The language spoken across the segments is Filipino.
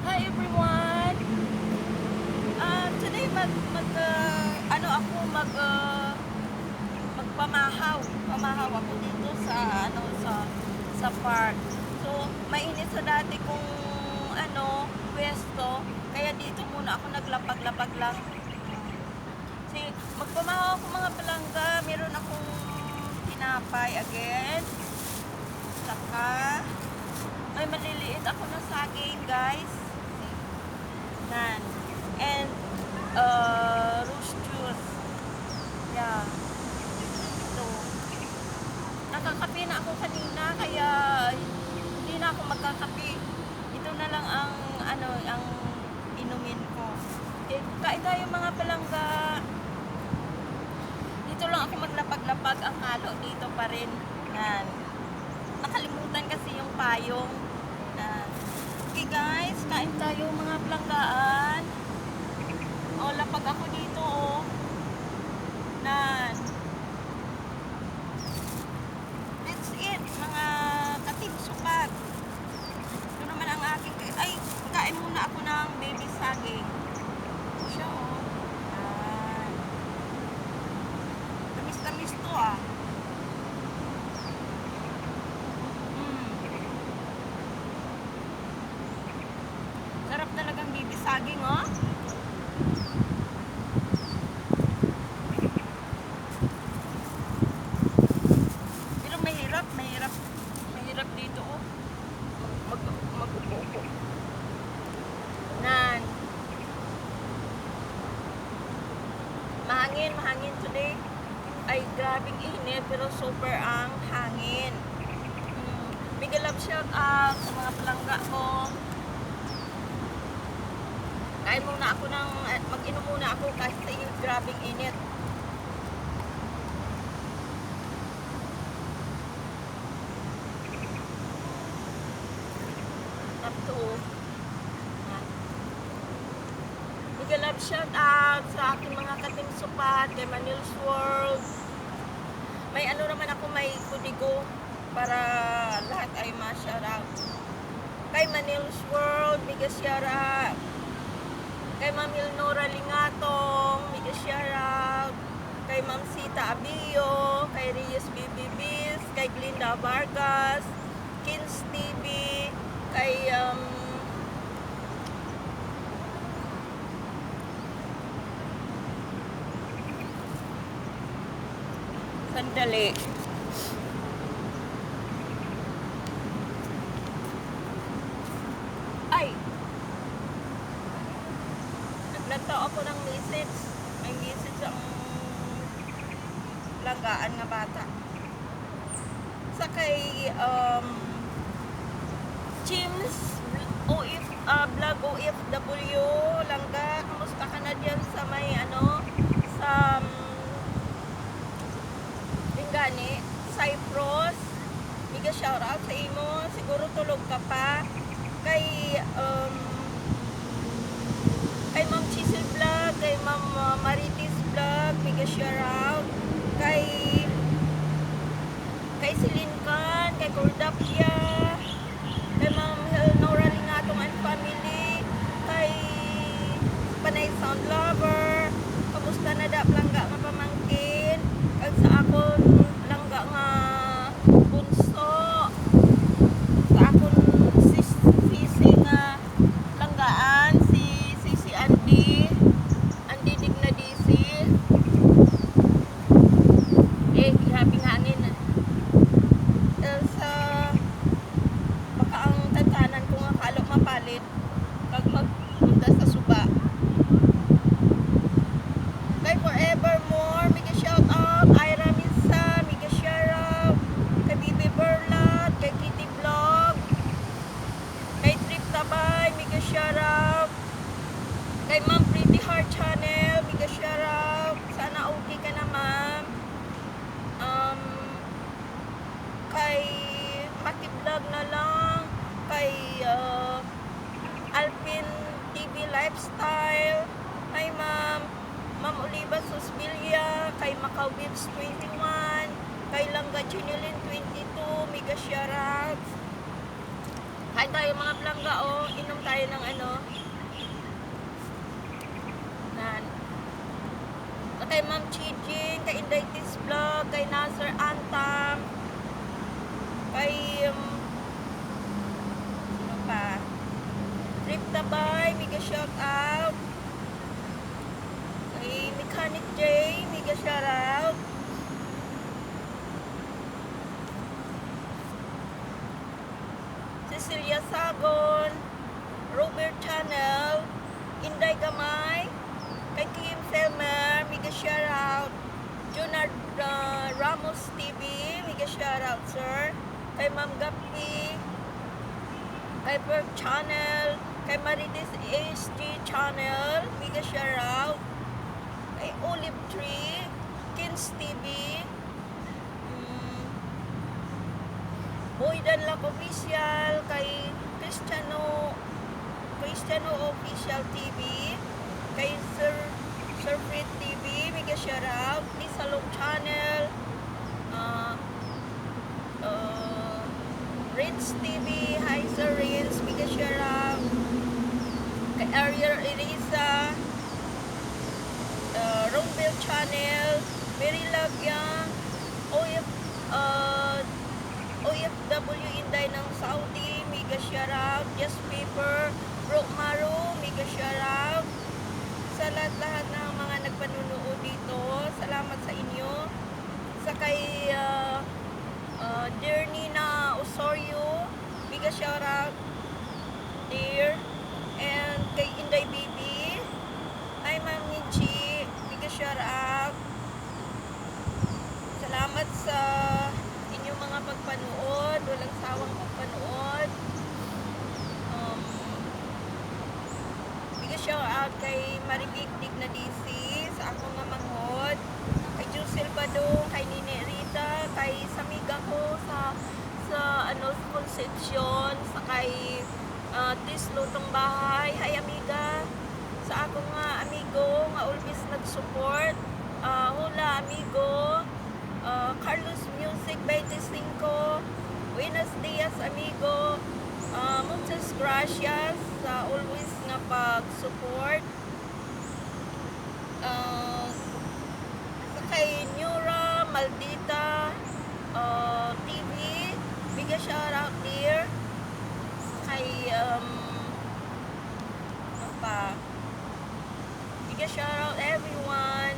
Hi everyone! Today ano ako magpamahaw. Pamahaw ako dito sa park. So, mainit sa dati kong pwesto, kaya dito muna ako naglapag-lapag lang. Kasi magpamahaw ako mga palangga, meron akong tinapay again. Saka may maliliit ako na saging, guys. Nan. And rose juice. Yeah. Ito. Nakakape na ako kanina kaya hindi na ako magkakape. Ito na lang ang ang inumin ko. Okay, kain tayo mga palangga. Dito lang ako maglapag-lapag, ang halo dito pa rin. Nan. Nakalimutan kasi yung payong. Nan. Okay guys, kain tayo mga palanggaan. O, lapag ako dito, oh. Nan. That's it, mga kating supat. Ito naman ang aking, ay, kain muna ako ng baby saging. Siya, oh. Nan. Tamis-tamis to, ah. Sarap talagang baby saging, oh. Pero mahirap dito, oh. Mag-upo. Nan. Mahangin today. Ay, grabing init, pero super ang hangin. Big love shout out sa mga palangga ko. Kain muna ako mag-inom muna ako kasi sa iyo grabing init. Up to. Big love shout out sa aking mga kating supat, kay Manil's World. May may kudigo para lahat ay ma-shout out. Kay Manil's World, big shout out. Kay Ma'am Ilnora Lingatong, mega shoutout. Kay Ma'am Sita Abio, kay Reyes Bibibis, kay Glinda Vargas, Kins TV, kay sandali. Ay! Naglantaw ako ng message. May message ang langgaan nga bata. Sa kay James Vlog OFW langga, kamusta ka na diyan sa may sa Lingani, Cyprus. Mega shoutout sa imo. Siguro tulog ka pa. Kay Ma'am Chisel Vlog, kay Ma'am Maritis Vlog, mega shoutout. Kay Celine Can, kay Cordapia, kay Ma'am Nora Lingatong and family, kay Panay Sound Lover, kamusta na da langga nga pamangkin, kag sa akon langga nga bunso, sa akon sisi nga langgaan, si Andy Digna DC. Grabing hangin. Sa baka ang tantanan ko nga kalok mapalit pag magpunta sa suba. Kay Forevermore, mega shout out. Ira Misa, mega shout out. Kay Bibi Berlat, kay Kitty Vlog, kay Trip Tabay, mega shout out. Kay Ma'am Pretty Heart Channel, mega shout out. Sana okay ka na, ma'am. Kay Mati Vlog na lang, kay Alpin TV Lifestyle, kay Ma'am Oliva Susbilia, kay Macau Vips 21, kay Langga Chinilin 22, mega shoutout. Kain tayo mga plangga, oh. Inom tayo ng kay Ma'am Chijing, kay Indaitis Vlog, kay Nazar Antam, kay sino pa? Trip Tabay, mega shout out. Kay Mechanic J, mega shout out. Cecilia Sagon, Robert Channel, Inday Gamay, kay Kim Felmer, mega shout out. Junard Ramos TV, mega shout out sir. Kay Ma'am Gapi, kay Perk Channel, kay Marites HG Channel, mega shout out. Kay Olive Tree, Kins TV, Boy Danlak Official, kay Cristiano Official TV, kay Sir Fred TV, mega shout out. Lisa Long Channel, Rins TV, hi Sir Rins, mega shout out. Kay Ariel Elisa, Romville Channel, Mary Lagyang, OFW Inday ng Saudi, mega shout out. Just Paper, Brooke Maru, mega shout out. Sa lahat ng mga nagpanunood dito, salamat sa inyo. Sa kay Dear Nina Osorio, mega shout out dear. And kay Inday Bibi, hi Ma'am Michi, mega shout out. Salamat sa inyong mga pagpanood, walang sawang pagpanood. Mega shout out kay Maribig na DC, sa akong nga manghod, kay Jusel Badong, kay Nini Rita, kay Samiga ko sa Concepcion, sa kay Tis Lutong Bahay, hi amiga, sa akong nga amigo nga always nag-support, hula amigo, Carlos Music 25, Buenos Dias amigo, muchas gracias sa always nga pag-support. Sa kay Nura Maldita TV, bigyan shout out there. Sa kay ano pa, bigyan shout out everyone.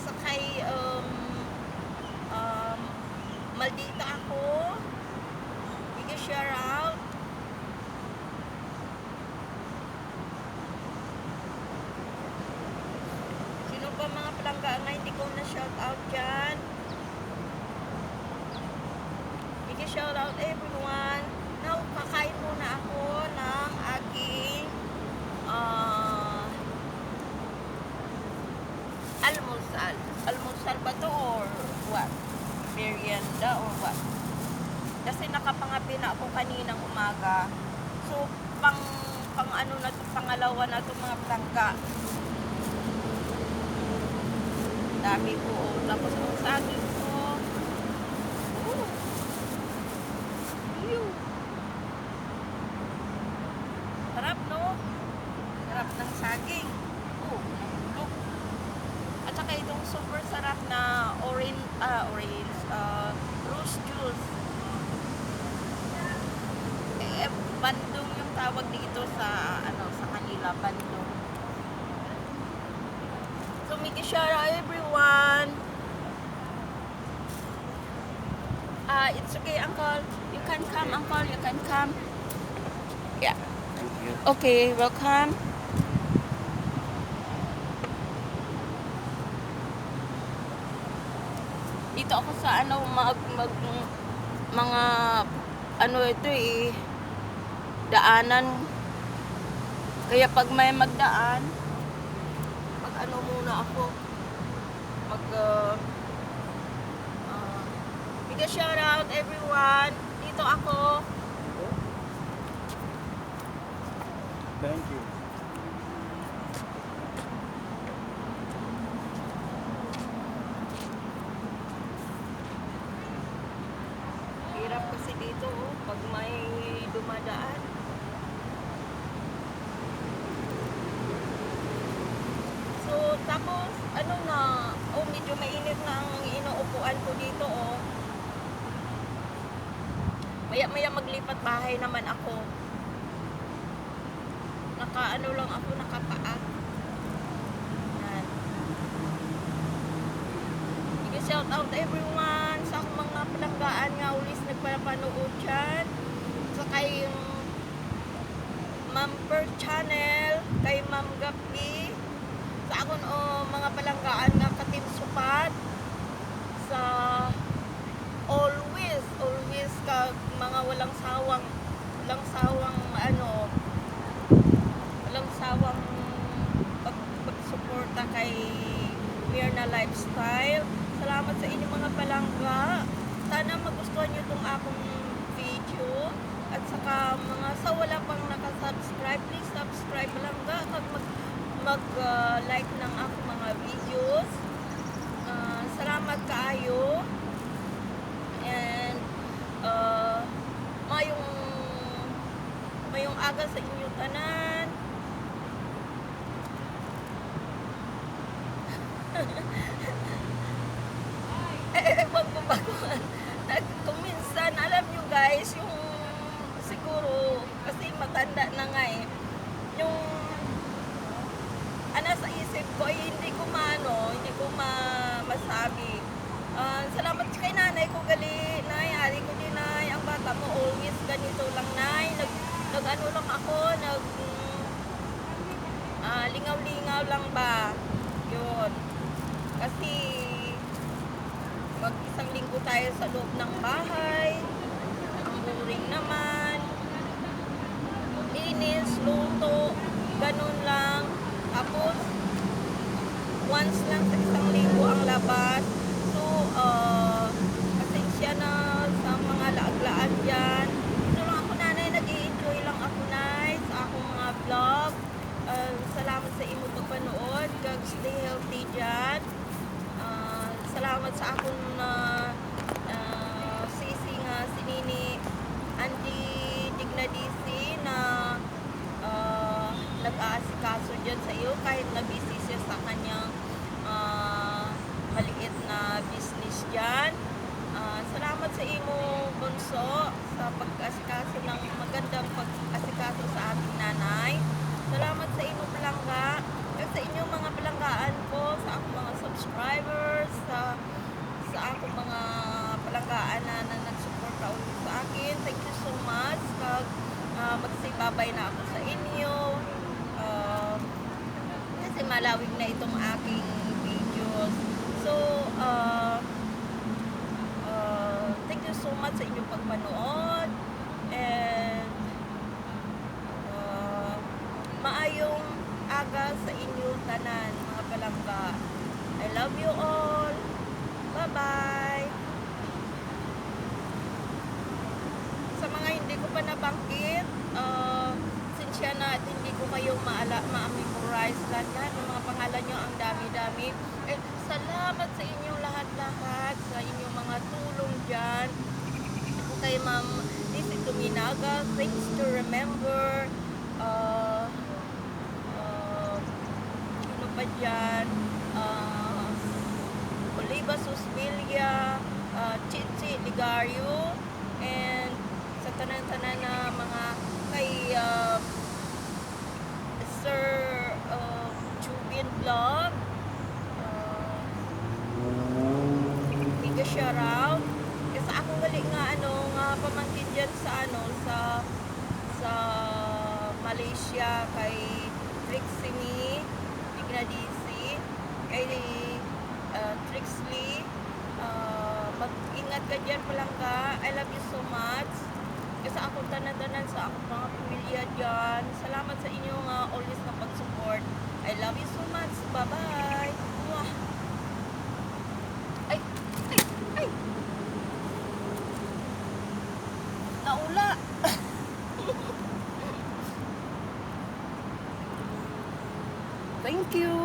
Sa kay Maldita ako, bigyan shout out. Sino pa mga palangga nga hindi ko na shout out dyan? Bigyan shout out everyone. Now, kakain muna ako ng aking almusal. Almusal ba to or what? Merienda or what? Kasi nakapangapi na ako kaninang umaga. So, pang ano na to, pangalawa na to mga plangka. Dami ko. Tapos ang saging ko. Oh. Ew. Sarap, no? Sarap ng saging. Oh, nahulog. At saka itong super sarap na rose juice. Bandung yung tawag dito sa sa kanila, bandung. So make sure everyone. It's okay, uncle. You can come, uncle. You can come. Yeah. Thank you. Okay, welcome. Dito ako sa mga ito daanan. Kaya pag may magdaan, muna ako. Bigyan shout out everyone. Dito ako. Thank you. Hirap kasi dito pag may dumadaan. So tapos medyo mainit na ang inuupuan ko dito, oh. Maya-maya maglipat bahay naman ako. Nakaano lang ako, nakapaa. Yan. Sige, shout out everyone sa akong mga palanggaan nga ulis nagpapanood dyan. Sa kay Ma'am Per Channel, kay Ma'am Gapi, sa akong mga palanggaan nga katim supat, sa always ka mga walang sawang pagsuporta kay Mirna Lifestyle. Salamat sa inyong mga palangga. Sana magustuhan nyo itong akong video. At saka mga sa wala pang nakasubscribe, please subscribe palangga. Mag-like ng akong mga videos. Salamat kaayo. And mayong aga sa inyong tanan. Ewan ko ba kung minsan, alam nyo guys, yung siguro, kasi matanda na nga eh, yung sa isip ko ay hindi ko masabi. Salamat kay nanay ko gali, nay, ari ko din nay, ang bata mo always ganito lang nay, nag-ano lang ako, lingaw-lingaw lang ba, yun, kasi isang linggo tayo sa loob ng bahay, ang boring naman, linis, luto, ganun lang, tapos once lang sa isang linggo ang labas. So, pasensya na sa mga laaglaan dyan. Ito lang ako nanay, nag-i-enjoy lang ako nay sa akong mga vlog. Salamat sa imo pagpanood. God stay healthy dyan. Salamat sa akong sisi nga si Nini Angie Dignadisi na nag-aasikaso dyan sa iyo kahit na busy siya sa kanyang maliit na business dyan. Salamat sa imo bunso sa pag-asikaso ng magandang pag-asikaso sa ating nanay. Salamat sa imo palangga at sa inyong mga palanggaan ko, sa akong mga subscribers, sa akong mga palanggaan na nagsuporta ulit sa akin. Thank you so much. Magsibabay na ako sa inyo. Kasi malawig na itong aking videos. So, thank you so much sa inyong pagpanood. And maayong aga sa inyong tanan, mga palangga. I love you all. Bye-bye. Sa mga hindi ko pa nabanggit, sinsya na at hindi ko kayo ma-memorize lahat ng mga pangalan nyo, ang dami-dami. And salamat sa inyong lahat-lahat, sa inyong mga tulong dyan. Ako kay Ma'am Lizzie Tuminaga, things to remember. Ano pa dyan? Oliva Susbilia, Chichi Ligario, and sa tanan-tanan na mga kay Sir Chubin Vlog, Mika shoutout. Kasi ako gali nga nga pamangkin dyan sa Malaysia kay Trixie Dignadisi, kay Trixley, mag-ingat ka dyan palangga. I love you so much. Kasi ako tanan-tanan sa akong mga pamilya dyan. Salamat sa inyong always na pag-support. I love you so much. Bye-bye. Mwah. Ay! Naula! Thank you!